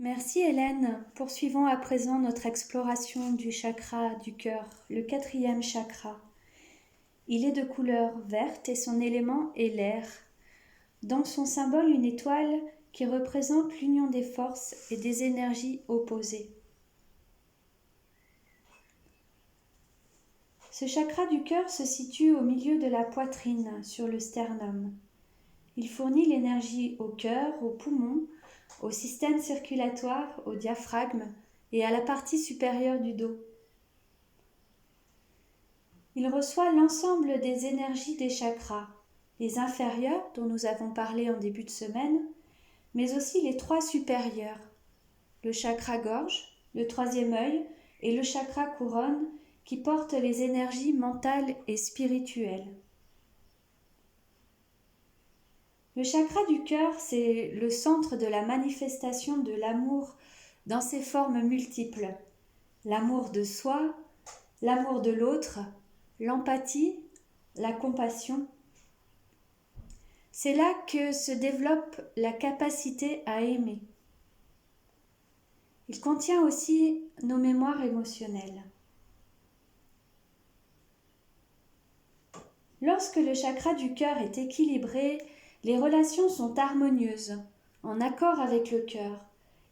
Merci Hélène. Poursuivons à présent notre exploration du chakra du cœur, le 4e chakra. Il est de couleur verte et son élément est l'air. Dans son symbole, une étoile qui représente l'union des forces et des énergies opposées. Ce chakra du cœur se situe au milieu de la poitrine, sur le sternum. Il fournit l'énergie au cœur, aux poumons, au système circulatoire, au diaphragme et à la partie supérieure du dos. Il reçoit l'ensemble des énergies des chakras, les inférieurs dont nous avons parlé en début de semaine, mais aussi les 3 supérieurs, le chakra gorge, le 3e œil et le chakra couronne qui portent les énergies mentales et spirituelles. Le chakra du cœur, c'est le centre de la manifestation de l'amour dans ses formes multiples. L'amour de soi, l'amour de l'autre, l'empathie, la compassion. C'est là que se développe la capacité à aimer. Il contient aussi nos mémoires émotionnelles. Lorsque le chakra du cœur est équilibré, les relations sont harmonieuses, en accord avec le cœur.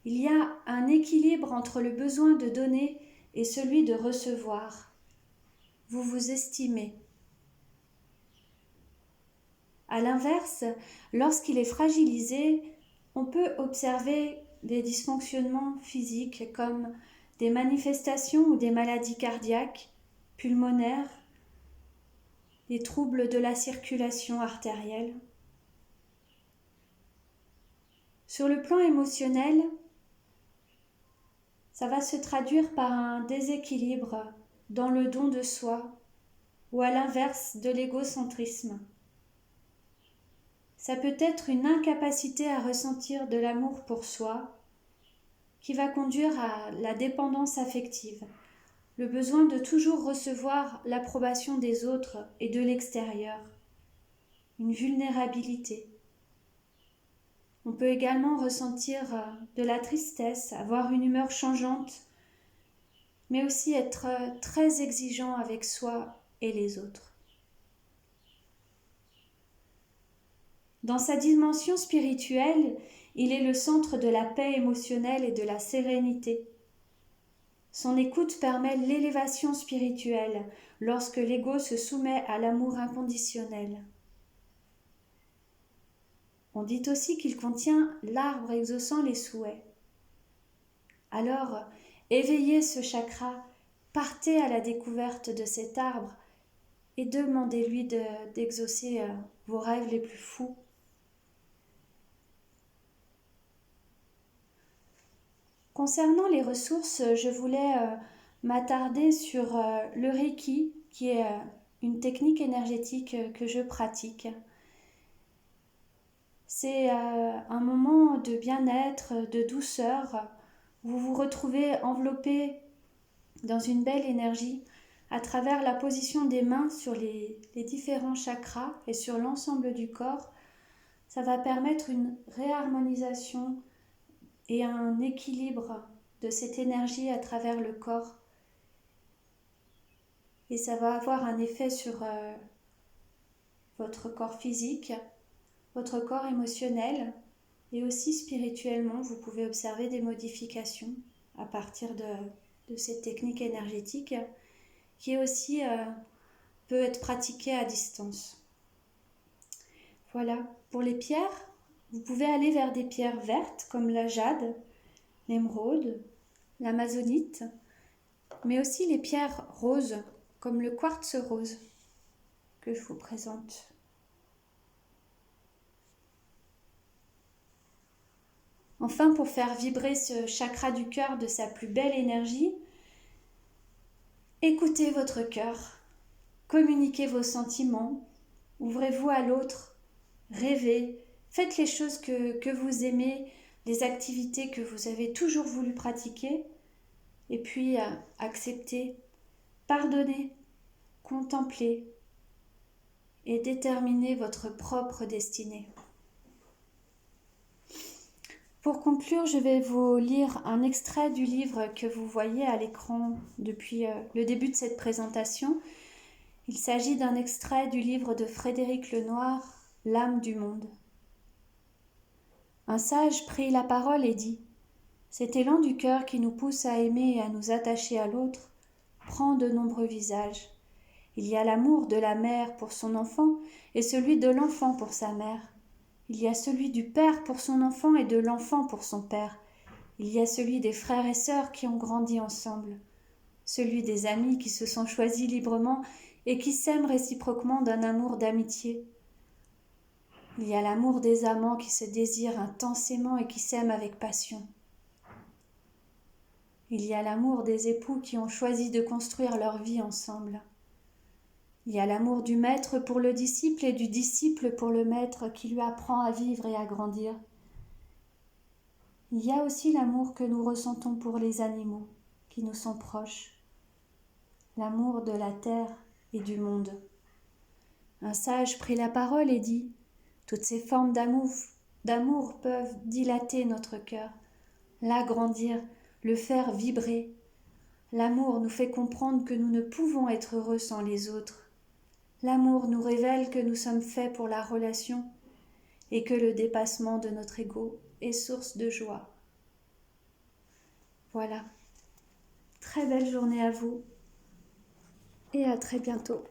Il y a un équilibre entre le besoin de donner et celui de recevoir. Vous vous estimez. À l'inverse, lorsqu'il est fragilisé, on peut observer des dysfonctionnements physiques comme des manifestations ou des maladies cardiaques, pulmonaires, des troubles de la circulation artérielle. Sur le plan émotionnel, ça va se traduire par un déséquilibre dans le don de soi ou à l'inverse de l'égocentrisme. Ça peut être une incapacité à ressentir de l'amour pour soi qui va conduire à la dépendance affective, le besoin de toujours recevoir l'approbation des autres et de l'extérieur, une vulnérabilité. On peut également ressentir de la tristesse, avoir une humeur changeante, mais aussi être très exigeant avec soi et les autres. Dans sa dimension spirituelle, il est le centre de la paix émotionnelle et de la sérénité. Son écoute permet l'élévation spirituelle lorsque l'ego se soumet à l'amour inconditionnel. On dit aussi qu'il contient l'arbre exaucant les souhaits. Alors, éveillez ce chakra, partez à la découverte de cet arbre et demandez-lui d'exaucer vos rêves les plus fous. Concernant les ressources, je voulais m'attarder sur le Reiki, qui est une technique énergétique que je pratique. C'est un moment de bien-être, de douceur. Vous vous retrouvez enveloppé dans une belle énergie à travers la position des mains sur les différents chakras et sur l'ensemble du corps. Ça va permettre une réharmonisation et un équilibre de cette énergie à travers le corps. Et ça va avoir un effet sur votre corps physique, votre corps émotionnel et aussi spirituellement. Vous pouvez observer des modifications à partir de cette technique énergétique qui aussi peut être pratiquée à distance. Voilà, pour les pierres, vous pouvez aller vers des pierres vertes comme la jade, l'émeraude, l'amazonite, mais aussi les pierres roses comme le quartz rose que je vous présente. Enfin, pour faire vibrer ce chakra du cœur de sa plus belle énergie, écoutez votre cœur, communiquez vos sentiments, ouvrez-vous à l'autre, rêvez, faites les choses que vous aimez, les activités que vous avez toujours voulu pratiquer, et puis acceptez, pardonnez, contemplez et déterminez votre propre destinée. Pour conclure, je vais vous lire un extrait du livre que vous voyez à l'écran depuis le début de cette présentation. Il s'agit d'un extrait du livre de Frédéric Lenoir, L'âme du monde. Un sage prit la parole et dit : cet élan du cœur qui nous pousse à aimer et à nous attacher à l'autre prend de nombreux visages. Il y a l'amour de la mère pour son enfant et celui de l'enfant pour sa mère. Il y a celui du père pour son enfant et de l'enfant pour son père. Il y a celui des frères et sœurs qui ont grandi ensemble. Celui des amis qui se sont choisis librement et qui s'aiment réciproquement d'un amour d'amitié. Il y a l'amour des amants qui se désirent intensément et qui s'aiment avec passion. Il y a l'amour des époux qui ont choisi de construire leur vie ensemble. Il y a l'amour du maître pour le disciple et du disciple pour le maître qui lui apprend à vivre et à grandir. Il y a aussi l'amour que nous ressentons pour les animaux qui nous sont proches, l'amour de la terre et du monde. Un sage prit la parole et dit : toutes ces formes d'amour peuvent dilater notre cœur, l'agrandir, le faire vibrer. L'amour nous fait comprendre que nous ne pouvons être heureux sans les autres. L'amour nous révèle que nous sommes faits pour la relation et que le dépassement de notre ego est source de joie. Voilà. Très belle journée à vous et à très bientôt.